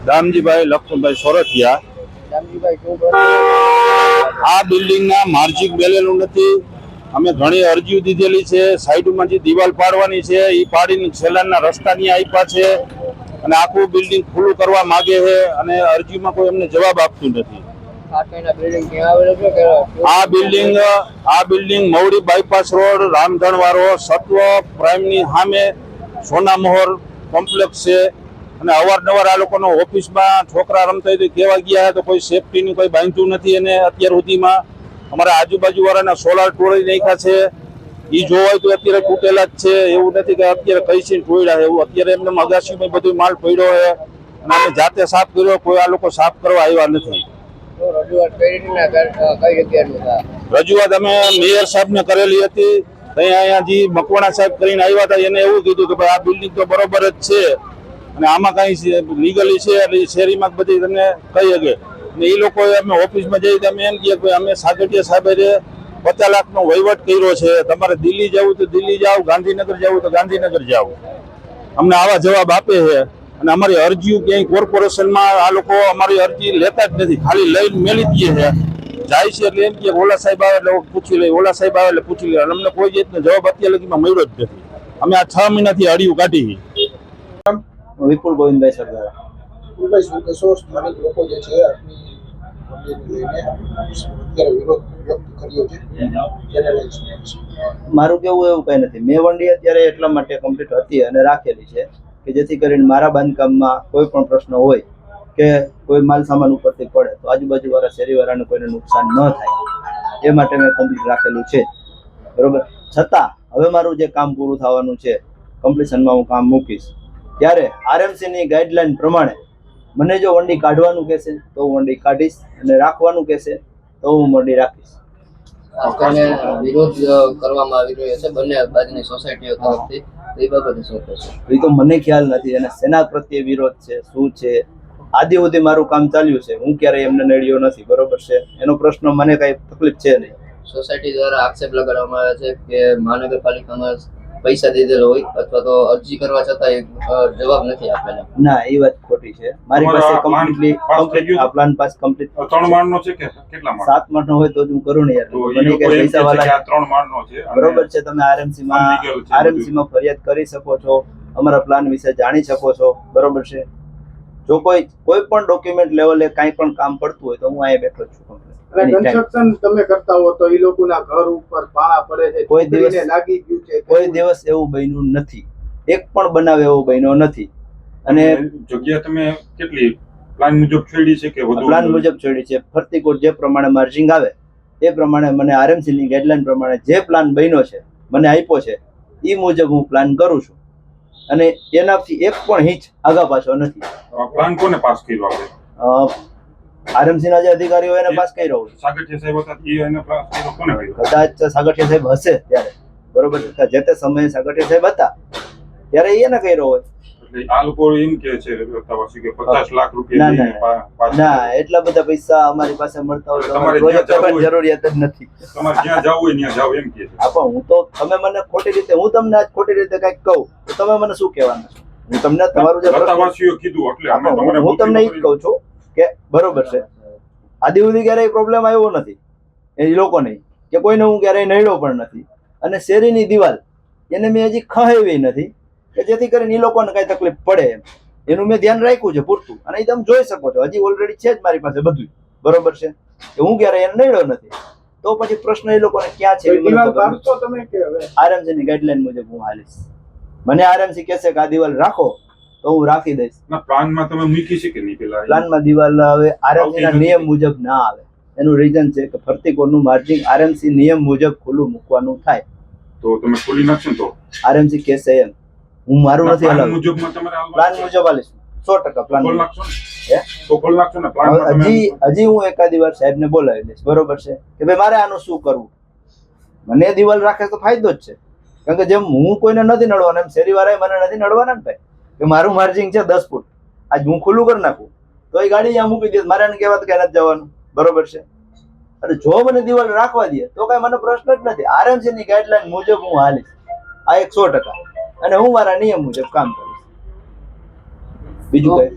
દામજીભાઈ લક્ષ્મણભાઈ સોરઠિયા. આ બિલ્ડિંગના માર્જિક બેલેલું નથી. અમે ઘણી અરજીઓ દીધેલી છે. સાઈડમાં જે દિવાલ પાડવાની છે એ પાડીને છેલ્લાના રસ્તાની આપ્યા છે અને આખું બિલ્ડિંગ ખુલ્લું કરવા માંગે છે અને અરજીમાં કોઈ અમને જવાબ આપતું નથી. આ બિલ્ડિંગ મવડી બાયપાસ રોડ રામધણવાળો સત્વ પ્રાઇમની સામે સોનામહોર કોમ્પ્લેક્સ છે અને અવારનવાર આ લોકોનો ઓફિસમાં છોકરા રમતા હોય તો કેવા ગયા તો કોઈ સેફટીનું કોઈ બાંધ્યું નથી. અને અત્યાર સુધીમાં અમારા આજુબાજુવાળાના સોલાર તોડી નાખ્યા છે. એ જોવાય તો અત્યારે તૂટેલા જ છે. એવું નથી કે અત્યારે કઈ છે તોડ્યા છે. એવું અત્યારે એમને અગાસીમાં બધું માલ પડ્યો છે અને અમે જાતે સાફ કર્યો. કોઈ આ લોકો સાફ કરવા આવ્યા નથી. રજૂઆત અમે મેયર સાહેબને કરેલી હતી. અહીંયા જે મકવાણા સાહેબ કરીને આવ્યા હતા એને એવું કીધું કે ભાઈ આ બિલ્ડિંગ તો બરોબર જ છે અને આમાં કઈ લીગલી છે એટલે શેરીમાં બધી તમને કહી શકે. ને એ લોકો અમે ઓફિસમાં જઈ અમે એમ કહીએ કે અમે સાગઠિયા સાહેબે 50 લાખનો વહીવટ કર્યો છે. તમારે દિલ્હી જવું તો દિલ્હી જાઓ, ગાંધીનગર જવું તો ગાંધીનગર જાઓ. અમને આવા જવાબ આપે છે અને અમારી અરજીઓ ક્યાંય કોર્પોરેશનમાં આ લોકો અમારી અરજી લેતા જ નથી. ખાલી લઈને મેલી દઈએ છે. જાય છે એટલે એમ કે ઓલા સાહેબ આવે એટલે પૂછી લે, ઓલા સાહેબ આવે એટલે પૂછી લે. અમને કોઈ જાતનો જવાબ અત્યાર લગીમાં મળ્યો જ નથી. અમે આ 6 મહિનાથી અડીયું કાઢી. વિપુલ ગોવિંદભાઈ સરદાર. વિપુલભાઈ, શું કહેશો? સ્થાનિક લોકો જે છે આપની લઈને અત્યારે વિરોધ વ્યક્ત કર્યો છે, જેને લઈને શું કહેશો? મારું કેવું એવું કઈ નથી. મેં વંડી અત્યારે એટલા માટે કમ્પ્લીટ હતી અને રાખેલી છે કે જેથી કરીને મારા બાંધકામમાં કોઈ પણ પ્રશ્ન હોય કે કોઈ માલ સામાન ઉપરથી પડે તો આજુબાજુવાળા શેરીવાળાને કોઈને નુકસાન ન થાય એ માટે મેં કમ્પ્લીટ રાખેલું છે. બરોબર. છતાં હવે મારું જે કામ પૂરું થવાનું છે, કમ્પ્લીશનમાં હું કામ મૂકીશ ત્યારે આરએમસીની ગાઈડલાઈન પ્રમાણે મને જો વંડી કાઢવાનું કહેશે તો હું વંડી કાઢીશ અને રાખવાનું કહેશે તો હું વંડી રાખીશ. વિરોધ કરવામાં આવી રહ્યો છે બંને બાજુની સોસાયટીઓ તરફથી. એ બાબતે શું કહેશો? એ તો મને ખ્યાલ નથી અને સેના પ્રત્યે વિરોધ છે શું છે. આદિ સુધી મારું કામ ચાલ્યું છે. હું ક્યારેય એમને નડ્યો નથી. બરોબર છે. એનો પ્રશ્ન મને કઈ તકલીફ છે નહીં. સોસાયટી દ્વારા આક્ષેપ લગાડવામાં આવે છે કે મહાનગરપાલિકામાં પૈસા દીધેલો હોય અથવા તો અરજી કરવા છતાં જવાબ નથી આપેલા. ના, એ વાત ખોટી છે. મારી પાસે કમ્પ્લીટ પ્લાન પાસ કમ્પ્લીટ 3 માળનો છે કે કેટલા માળ? 7 માળનો હોય તો જ હું કરું ને યાર. મને કે પૈસા વાળા 3 માળનો છે. બરોબર છે. તમે આરએમસીમાં ફરિયાદ કરી શકો છો. અમારા પ્લાન વિશે જાણી શકો છો. બરોબર છે. જો કોઈ પણ ડોક્યુમેન્ટ લેવલે કાંઈ પણ કામ પડતું હોય તો હું અહીંયા બેઠો છું. કન્સ્ટ્રક્શન તમે કરતા હો તો એ લોકોના ઘર ઉપર પાણા પડે છે, કોઈ દિવસ લાગી ગયું છે, કોઈ દિવસ એવું બન્યું નથી. એક પણ બનાવ એવો બન્યો નથી. અને જગ્યા તમે કેટલી પ્લાન મુજબ છોડી છે કે વધુ? પ્લાન મુજબ છોડી છે. ફરતી કોટ જે પ્રમાણે માર્જિંગ આવે એ પ્રમાણે મને આરએમસી ની ગાઈડલાઈન પ્રમાણે જે પ્લાન બન્યો છે મને આપ્યો છે એ મુજબ હું પ્લાન કરું છું અને એનાથી એક પણ ઇંચ આગા પાછો નથી. પ્લાન કોને પાસ કર્યો આપણે? આરએમસી ના જે અધિકારીઓ એને પાસ કર્યો હોય. સાગઠિયા સાહેબ હતા એ એને પાસ કર્યો કોને કર્યો? કદાચ સાગઠિયા સાહેબ હશે ત્યારે. બરોબર. જે તે સમયે સાગઠિયા સાહેબ હતા ત્યારે એને કર્યો હોય. એટલે આ લોકો એમ કે છે કે 50 લાખ રૂપિયા ના, એટલા બધા પૈસા અમારી પાસે મળતા હોય તો પ્રોજેક્ટ કરવાની જરૂરિયાત જ નથી. તમારે જ્યાં જવું હોય ત્યાં જાવ એમ કે છે. આપો હું તો તમે મને ખોટી રીતે હું તમને આજ ખોટી રીતે કંઈક કહું તો તમે મને શું કહેવાના છો? હું તમને તમારું જે પ્રશ્ન કીધું એટલે હું તમને એ જ કહું છું કે બરોબર છે. આદિ સુધી ક્યારેય પ્રોબ્લેમ આવ્યો નથી એ લોકો નહીં કે કોઈને હું ક્યારેય નડ્યો પણ નથી. અને શેરીની દિવાલ એને મેં હજી ખહાવી નથી કે જેથી કરીને એ લોકોને કઈ તકલીફ પડે એમ. એનું મેં ધ્યાન રાખ્યું છે પૂરતું. અને એ તમે જોઈ શકો છો હજી ઓલરેડી છે જ મારી પાસે બધું. બરોબર છે. કે હું ક્યારેય એને નડ્યો નથી. તો પછી પ્રશ્ન એ લોકોને ક્યાં છે? આરએમસી ની ગાઈડલાઈન મુજબ હું હાલીશ. મને આરએમસી કહેશે કે આ દિવાલ રાખો તો હું રાખી દઈશ. પ્લાનમાં તમે મૂકી છે કે નહીં? પેલા પ્લાનમાં દિવાલ હવે આરએમસી ના નિયમ મુજબ ના આવે. એનું રીઝન છે કે ફરતી કોરનું માર્જિંગ આરએમસી નિયમ મુજબ ખુલ્લું મૂકવાનું થાય. તો તમે ખોલી નાખશો તો આરએમસી કહેશે એમ. હું મારું નથી પ્લાન મુજબ તમારે પ્લાન મુજબ હાલીશ 100% પ્લાન ખોલ નાખશો ને? તો ખોલ નાખશો ને પ્લાન? હજી હું એકાદી વાર સાહેબને બોલાવી દઈશ. બરોબર છે કે ભાઈ મારે આનું શું કરવું. મને દિવાલ રાખે તો ફાયદો જ છે. કારણ કે જેમ હું કોઈને નથી નડવાનો એમ શેરીવાળાએ મને નથી નડવાના ને ભાઈ. કે મારું માર્જિંગ છે 10 ફૂટ, આજ હું ખુલ્લું કરી નાખું તો એ ગાડી અહીંયા મૂકી દે. મારે એને કહેવા તો કે નથી જવાનું. બરોબર છે. અને જો મને દિવાલ રાખવા દે તો કઈ મને પ્રશ્ન જ નથી. આરએમસી ની ગાઈડલાઈન મુજબ હું હાલીશ. આ 100%. અને હું મારા નિયમ મુજબ કામ કરીશ. બીજું કઈ